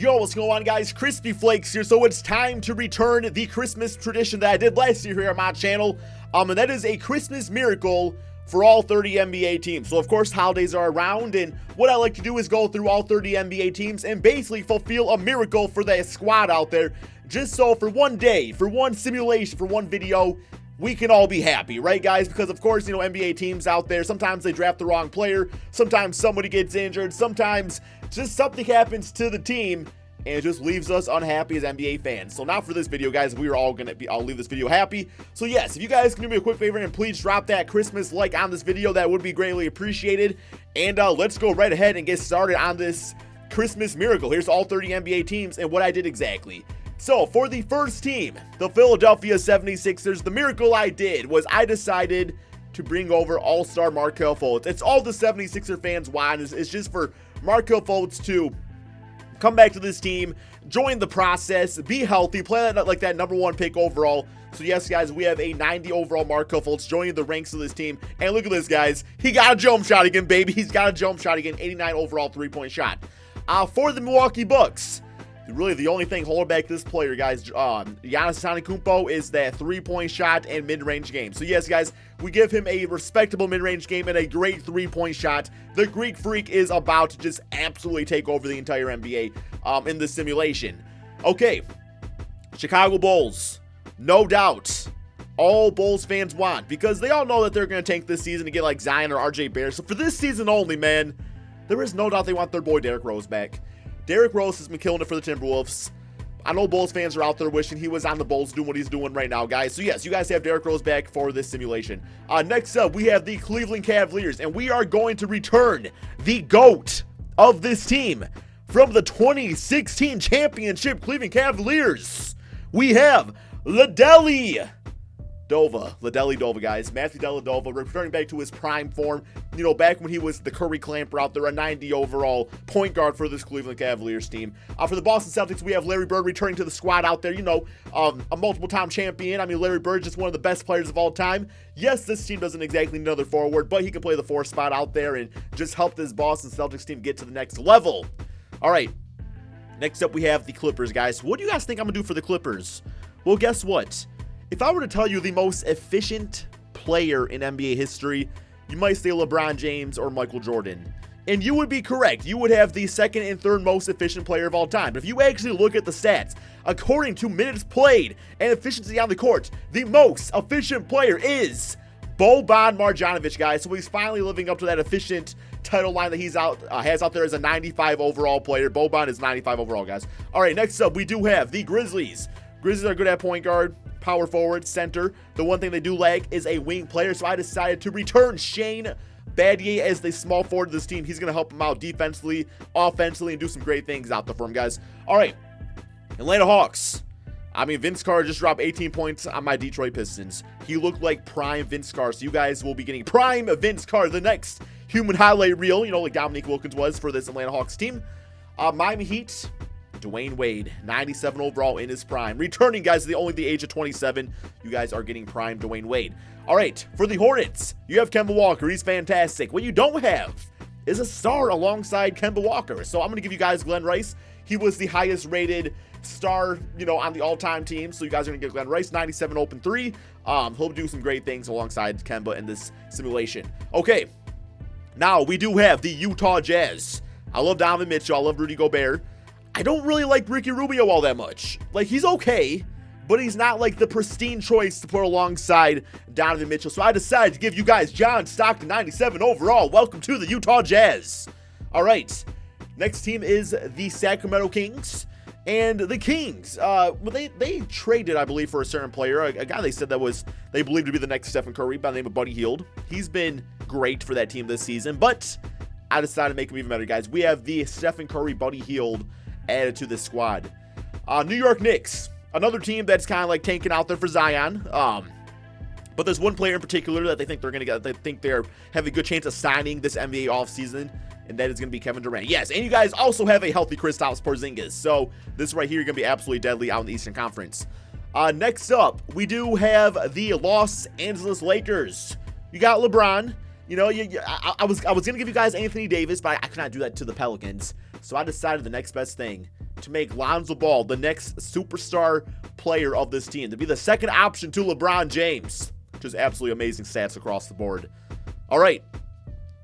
Yo, what's going on, guys? KrispyFlakes here. So it's time to return the Christmas tradition that I did last year here on my channel. And that is a Christmas miracle for all 30 NBA teams. So of course, holidays are around, and what I like to do is go through all 30 NBA teams and basically fulfill a miracle for that squad out there. Just so for one day, for one simulation, for one video, we can all be happy, right, guys? Because of course, you know, NBA teams out there, sometimes they draft the wrong player, sometimes somebody gets injured, sometimes just something happens to the team and it just leaves us unhappy as NBA fans. So now for this video, guys, I'll leave this video happy. So yes, if you guys can do me a quick favor and please drop that Christmas like on this video, that would be greatly appreciated. And let's go right ahead and get started on this Christmas miracle. Here's all 30 NBA teams and what I did exactly. So for the first team, the Philadelphia 76ers, the miracle I did was I decided to bring over all-star Markelle Fultz. It's all the 76er fans want. It's just for Markelle Fultz to come back to this team, join the process, be healthy, play like that #1 pick overall. So yes, guys, we have a 90 overall Markelle Fultz joining the ranks of this team. And look at this, guys. He got a jump shot again, baby. He's got a jump shot again. 89 overall three-point shot. For the Milwaukee Bucks, really the only thing holding back this player, guys, Giannis Antetokounmpo, is that three-point shot and mid-range game. So yes, guys, we give him a respectable mid-range game and a great three-point shot. The Greek Freak is about to just absolutely take over the entire NBA in this simulation. Okay, Chicago Bulls, no doubt, all Bulls fans want, because they all know that they're going to tank this season to get like Zion or RJ Barrett. So for this season only, man, there is no doubt they want their boy Derrick Rose back. Derrick Rose has been killing it for the Timberwolves. I know Bulls fans are out there wishing he was on the Bulls doing what he's doing right now, guys. So yes, you guys have Derrick Rose back for this simulation. Next up, we have the Cleveland Cavaliers, and we are going to return the GOAT of this team from the 2016 championship Cleveland Cavaliers. We have Ladeli Dova, guys. Matthew Dellavedova returning back to his prime form. You know, back when he was the Curry clamper out there, a 90 overall point guard for this Cleveland Cavaliers team. For the Boston Celtics, we have Larry Bird returning to the squad out there. You know, a multiple-time champion. I mean, Larry Bird just one of the best players of all time. Yes, this team doesn't exactly need another forward, but he can play the 4 spot out there and just help this Boston Celtics team get to the next level. All right, next up we have the Clippers, guys. What do you guys think I'm going to do for the Clippers? Well, guess what? If I were to tell you the most efficient player in NBA history, you might say LeBron James or Michael Jordan. And you would be correct. You would have the second and third most efficient player of all time. But if you actually look at the stats, according to minutes played and efficiency on the court, the most efficient player is Boban Marjanovic, guys. So he's finally living up to that efficient title line that he's has out there as a 95 overall player. Boban is 95 overall, guys. All right, next up, we do have the Grizzlies. Grizzlies are good at point guard, power forward, center. The one thing they do lack is a wing player, so I decided to return Shane Battier as the small forward of this team. He's going to help them out defensively, offensively, and do some great things out there for him, guys. All right, Atlanta Hawks. I mean, Vince Carter just dropped 18 points on my Detroit Pistons. He looked like prime Vince Carter, so you guys will be getting prime Vince Carter, the next human highlight reel, you know, like Dominique Wilkins was for this Atlanta Hawks team. Miami Heat, Dwayne Wade, 97 overall in his prime. Returning, guys, to only the age of 27. You guys are getting prime Dwayne Wade. All right, for the Hornets, you have Kemba Walker. He's fantastic. What you don't have is a star alongside Kemba Walker. So I'm going to give you guys Glenn Rice. He was the highest rated star, you know, on the all-time team. So you guys are going to get Glenn Rice, 97 open 3. He'll do some great things alongside Kemba in this simulation. Okay, now we do have the Utah Jazz. I love Donovan Mitchell. I love Rudy Gobert. I don't really like Ricky Rubio all that much. Like, he's okay, but he's not like the pristine choice to put alongside Donovan Mitchell. So I decided to give you guys John Stockton, 97 overall. Welcome to the Utah Jazz. All right, next team is the Sacramento Kings. And the Kings, well, they traded, I believe, for a certain player, a guy they said they believed to be the next Stephen Curry by the name of Buddy Hield. He's been great for that team this season, but I decided to make him even better, guys. We have the Stephen Curry, Buddy Hield added to this squad. New York Knicks, another team that's kind of like tanking out there for Zion. But there's one player in particular that they think they're going to get. They think they're have a good chance of signing this NBA offseason, and that is going to be Kevin Durant. Yes, and you guys also have a healthy Kristaps Porzingis. So this right here is going to be absolutely deadly out in the Eastern Conference. Next up, we do have the Los Angeles Lakers. You got LeBron. You know, I was going to give you guys Anthony Davis, but I could not do that to the Pelicans. So I decided the next best thing to make Lonzo Ball the next superstar player of this team, to be the second option to LeBron James. Just absolutely amazing stats across the board. All right,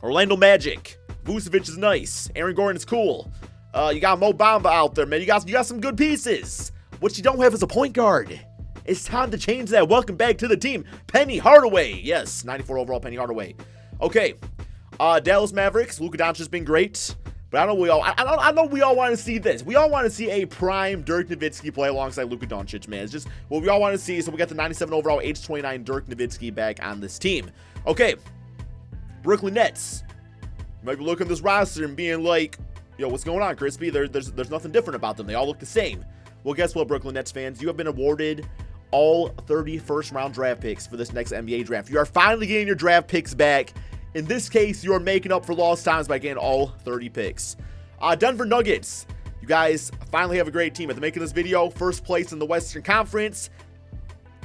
Orlando Magic. Vucevic is nice. Aaron Gordon is cool. You got Mo Bamba out there, man. You got some good pieces. What you don't have is a point guard. It's time to change that. Welcome back to the team, Penny Hardaway. Yes, 94 overall, Penny Hardaway. Okay, Dallas Mavericks. Luka Doncic has been great, but I know we all want to see this. We all want to see a prime Dirk Nowitzki play alongside Luka Doncic, man. It's just what we all want to see. So we got the 97 overall, age 29 Dirk Nowitzki back on this team. Okay, Brooklyn Nets. You might be looking at this roster and being like, yo, what's going on, Crispy? There's nothing different about them. They all look the same. Well, guess what, Brooklyn Nets fans? You have been awarded all 30 first-round draft picks for this next NBA draft. You are finally getting your draft picks back. In this case, you are making up for lost times by getting all 30 picks. Denver Nuggets. You guys finally have a great team. At the making of this video, first place in the Western Conference.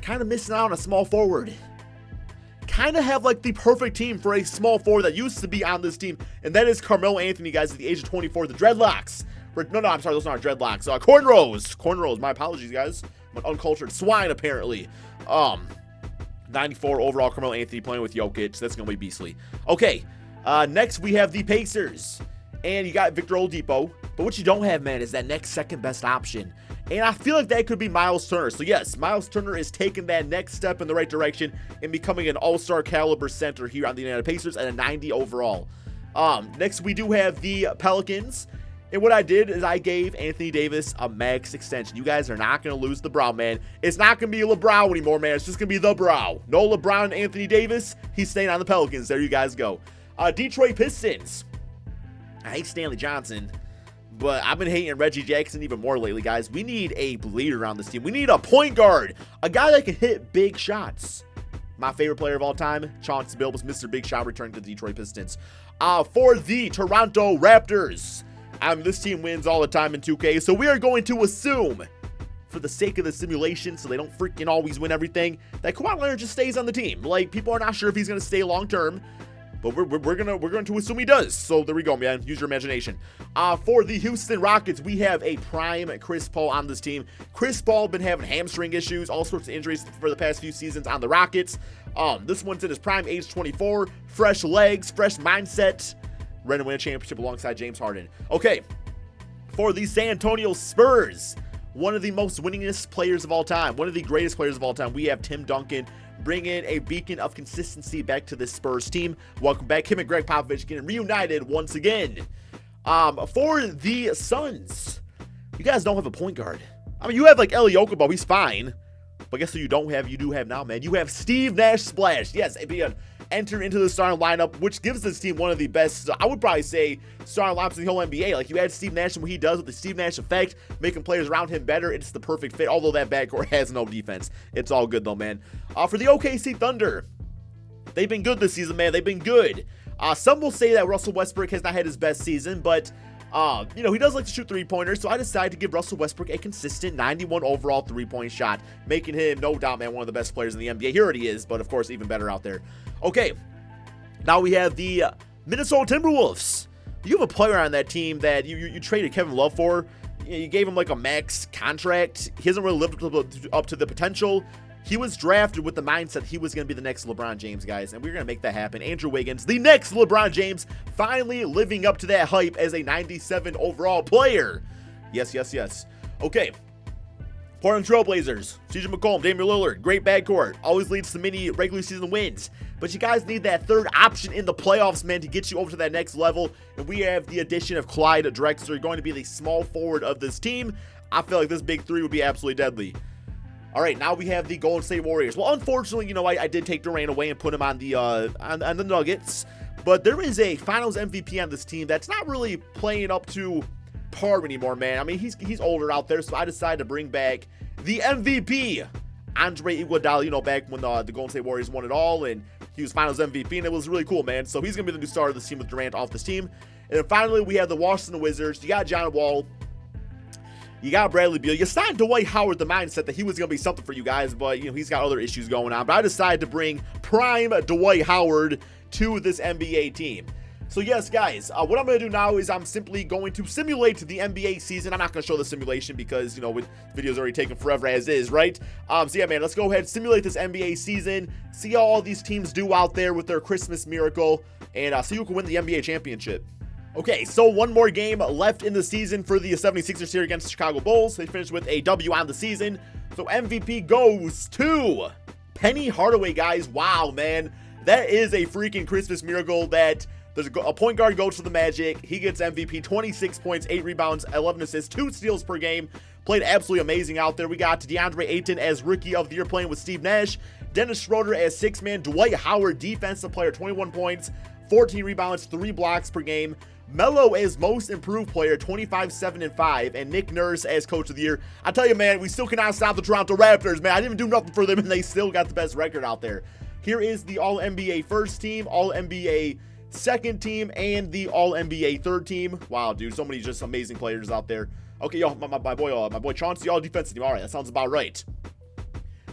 Kind of missing out on a small forward. Kind of have like the perfect team for a small forward that used to be on this team, and that is Carmelo Anthony, guys, at the age of 24. The dreadlocks. No, I'm sorry, those aren't dreadlocks. Cornrows. My apologies, guys. I'm an uncultured swine, apparently. 94 overall, Carmelo Anthony playing with Jokic. That's going to be beastly. Okay, next we have the Pacers. And you got Victor Oladipo. But what you don't have, man, is that next second best option. And I feel like that could be Miles Turner. So yes, Miles Turner is taking that next step in the right direction and becoming an all-star caliber center here on the Indiana Pacers at a 90 overall. Next we do have the Pelicans. And what I did is I gave Anthony Davis a max extension. You guys are not going to lose the brow, man. It's not going to be LeBron anymore, man. It's just going to be the brow. No LeBron and Anthony Davis. He's staying on the Pelicans. There you guys go. Detroit Pistons. I hate Stanley Johnson, but I've been hating Reggie Jackson even more lately, guys. We need a leader on this team. We need a point guard. A guy that can hit big shots. My favorite player of all time, Chauncey Billups, Mr. Big Shot, returning to the Detroit Pistons. For the Toronto Raptors. This team wins all the time in 2K, so we are going to assume, for the sake of the simulation, so they don't freaking always win everything, that Kawhi Leonard just stays on the team. Like, people are not sure if he's going to stay long-term, but we're going to assume he does. So there we go, man. Use your imagination. For the Houston Rockets, we have a prime Chris Paul on this team. Chris Paul been having hamstring issues, all sorts of injuries for the past few seasons on the Rockets. This one's in his prime, age 24, fresh legs, fresh mindset. Ready to win a championship alongside James Harden. Okay, for the San Antonio Spurs, one of the most winningest players of all time, one of the greatest players of all time, we have Tim Duncan, bringing a beacon of consistency back to this Spurs team. Welcome back. Him and Greg Popovich getting reunited once again. For the Suns, you guys don't have a point guard. I mean, you have like Eli Okafor, he's fine. But guess who you don't have? You do have now, man. You have Steve Nash Splash. Yes, it'd be an enter into the starting lineup, which gives this team one of the best, I would probably say, starting lineups in the whole NBA. Like, you add Steve Nash and what he does with the Steve Nash effect, making players around him better. It's the perfect fit, although that backcourt has no defense. It's all good, though, man. For the OKC Thunder, they've been good this season, man. They've been good. Some will say that Russell Westbrook has not had his best season, but you know, he does like to shoot three-pointers, so I decided to give Russell Westbrook a consistent 91 overall three-point shot, making him, no doubt, man, one of the best players in the NBA. He already is, but of course, even better out there. Okay, now we have the Minnesota Timberwolves. You have a player on that team that you traded Kevin Love for. You gave him like a max contract. He hasn't really lived up to the potential. He was drafted with the mindset he was going to be the next LeBron James, guys, and we're going to make that happen. Andrew Wiggins, the next LeBron James, finally living up to that hype as a 97 overall player. Yes, yes, yes. Okay. Portland Trailblazers, CJ McCollum, Damian Lillard, great backcourt, always leads to many regular season wins. But you guys need that third option in the playoffs, man, to get you over to that next level. And we have the addition of Clyde Drexler, going to be the small forward of this team. I feel like this big three would be absolutely deadly. All right, now we have the Golden State Warriors. Well, unfortunately, you know, I did take Durant away and put him on the Nuggets. But there is a Finals MVP on this team that's not really playing up to par anymore, man. I mean, he's older out there, so I decided to bring back the MVP, Andre Iguodala. You know, back when the Golden State Warriors won it all, and he was Finals MVP, and it was really cool, man. So he's gonna be the new star of this team with Durant off this team. And then finally, we have the Washington Wizards. You got John Wall. You got Bradley Beal. You signed Dwight Howard, the mindset that he was going to be something for you guys, but, you know, he's got other issues going on. But I decided to bring prime Dwight Howard to this NBA team. So yes, guys, what I'm going to do now is I'm simply going to simulate the NBA season. I'm not going to show the simulation because, you know, the video's already taken forever as is, right? So yeah, man, let's go ahead and simulate this NBA season, see how all these teams do out there with their Christmas miracle, and see who can win the NBA championship. Okay, so one more game left in the season for the 76ers here against the Chicago Bulls. They finished with a W on the season. So MVP goes to Penny Hardaway, guys. Wow, man. That is a freaking Christmas miracle that there's a point guard goes to the Magic. He gets MVP, 26 points, 8 rebounds, 11 assists, 2 steals per game. Played absolutely amazing out there. We got DeAndre Ayton as Rookie of the Year playing with Steve Nash. Dennis Schroeder as 6-man. Dwight Howard, Defensive Player, 21 points, 14 rebounds, 3 blocks per game. Melo as Most Improved Player, 25, 7, and 5. And Nick Nurse as Coach of the Year. I tell you, man, we still cannot stop the Toronto Raptors, man. I didn't even do nothing for them, and they still got the best record out there. Here is the All-NBA first team, All-NBA second team, and the All-NBA third team. Wow, dude, so many just amazing players out there. Okay, yo, my boy Chauncey, all defensive team. All right, that sounds about right.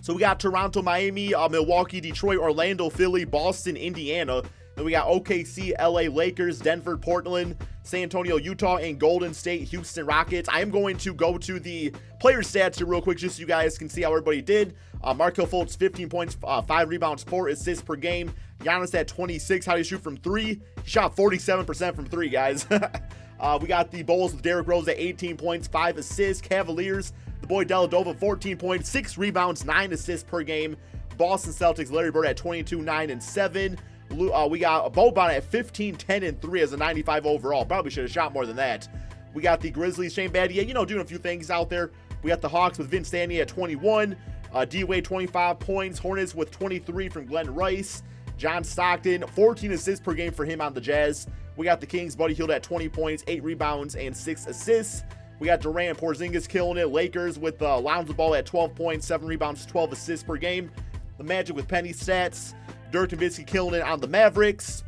So we got Toronto, Miami, Milwaukee, Detroit, Orlando, Philly, Boston, Indiana. Then we got OKC, LA Lakers, Denver, Portland, San Antonio, Utah, and Golden State, Houston Rockets. I am going to go to the player stats here real quick just so you guys can see how everybody did. Markelle Fultz, 15 points, 5 rebounds, 4 assists per game. Giannis at 26. How do you shoot from 3? He shot 47% from 3, guys. We got the Bulls with Derrick Rose at 18 points, 5 assists. Cavaliers, the boy Dellavedova, 14 points, 6 rebounds, 9 assists per game. Boston Celtics, Larry Bird at 22, 9, and 7. We got Boban at 15, 10, and 3 as a 95 overall. Probably should have shot more than that. We got the Grizzlies, Shane Battier, you know, doing a few things out there. We got the Hawks with Vince Stanley at 21. D-Wade, 25 points. Hornets with 23 from Glenn Rice. John Stockton, 14 assists per game for him on the Jazz. We got the Kings, Buddy Hield at 20 points, 8 rebounds, and 6 assists. We got Durant, Porzingis killing it. Lakers with Lonzo Ball at 12 points, 7 rebounds, 12 assists per game. The Magic with Penny stats. Dirk Nowitzki killing it on the Mavericks.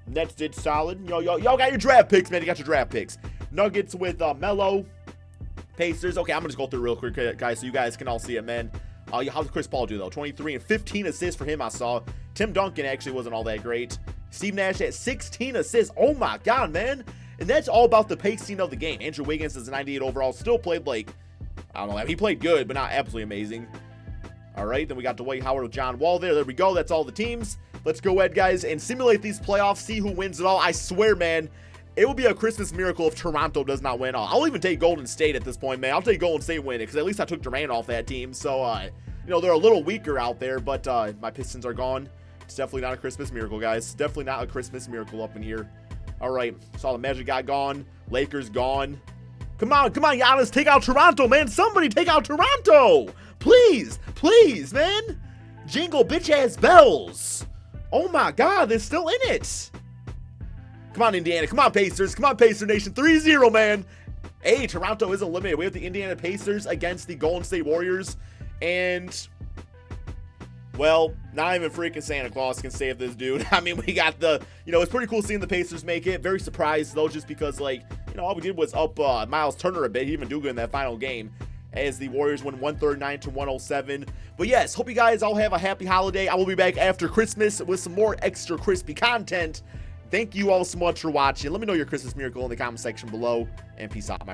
Nets did solid. Y'all got your draft picks, man. You got your draft picks. Nuggets with Melo. Pacers. Okay, I'm going to just go through real quick, guys, so you guys can all see it, man. How did Chris Paul do, though? 23 and 15 assists for him, I saw. Tim Duncan actually wasn't all that great. Steve Nash at 16 assists. Oh, my God, man. And that's all about the pacing of the game. Andrew Wiggins is a 98 overall. Still played, like, I don't know. I mean, he played good, but not absolutely amazing. All right, then we got Dwight Howard with John Wall there. There we go. That's all the teams. Let's go ahead, guys, and simulate these playoffs, see who wins it all. I swear, man, it will be a Christmas miracle if Toronto does not win all. I'll even take Golden State at this point, man. I'll take Golden State winning because at least I took Durant off that team. So, you know, they're a little weaker out there, but my Pistons are gone. It's definitely not a Christmas miracle, guys. Definitely not a Christmas miracle up in here. All right, saw the Magic got gone. Lakers gone. Come on, Giannis, take out Toronto, man. Somebody take out Toronto. Please, man. Jingle bitch-ass bells. Oh, my God, they're still in it. Come on, Indiana. Come on, Pacers. Come on, Pacer Nation. 3-0, man. Hey, Toronto is eliminated. We have the Indiana Pacers against the Golden State Warriors. And, well, not even freaking Santa Claus can save this dude. I mean, we got the, you know, it's pretty cool seeing the Pacers make it. Very surprised, though, just because, like, you know, all we did was up Miles Turner a bit. He didn't even do good in that final game, as the Warriors win 139-107. But yes, hope you guys all have a happy holiday. I will be back after Christmas with some more extra crispy content. Thank you all so much for watching. Let me know your Christmas miracle in the comment section below, and peace out, my